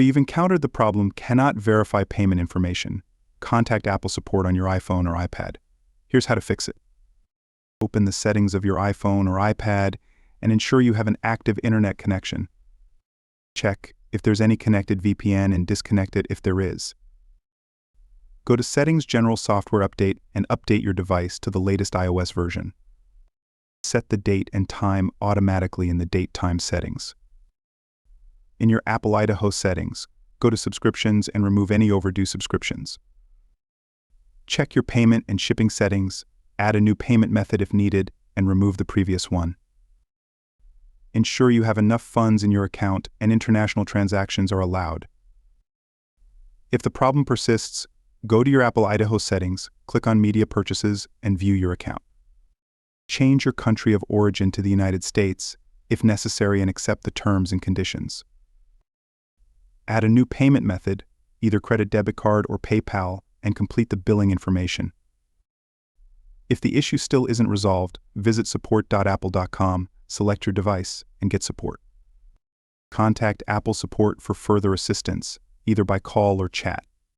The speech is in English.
If you've encountered the problem cannot verify payment information, contact Apple support on your iPhone or iPad. Here's how to fix it. Open the settings of your iPhone or iPad and ensure you have an active internet connection. Check if there's any connected VPN and disconnect it if there is. Go to Settings General Software Update and update your device to the latest iOS version. Set the date and time automatically in the date-time settings. In your Apple Idaho settings, go to Subscriptions and remove any overdue subscriptions. Check your payment and shipping settings, add a new payment method if needed, and remove the previous one. Ensure you have enough funds in your account and international transactions are allowed. If the problem persists, go to your Apple Idaho settings, click on Media Purchases, and view your account. Change your country of origin to the United States, if necessary, and accept the terms and conditions. Add a new payment method, either credit debit card or PayPal, and complete the billing information. If the issue still isn't resolved, visit support.apple.com, select your device, and get support. Contact Apple support for further assistance, either by call or chat.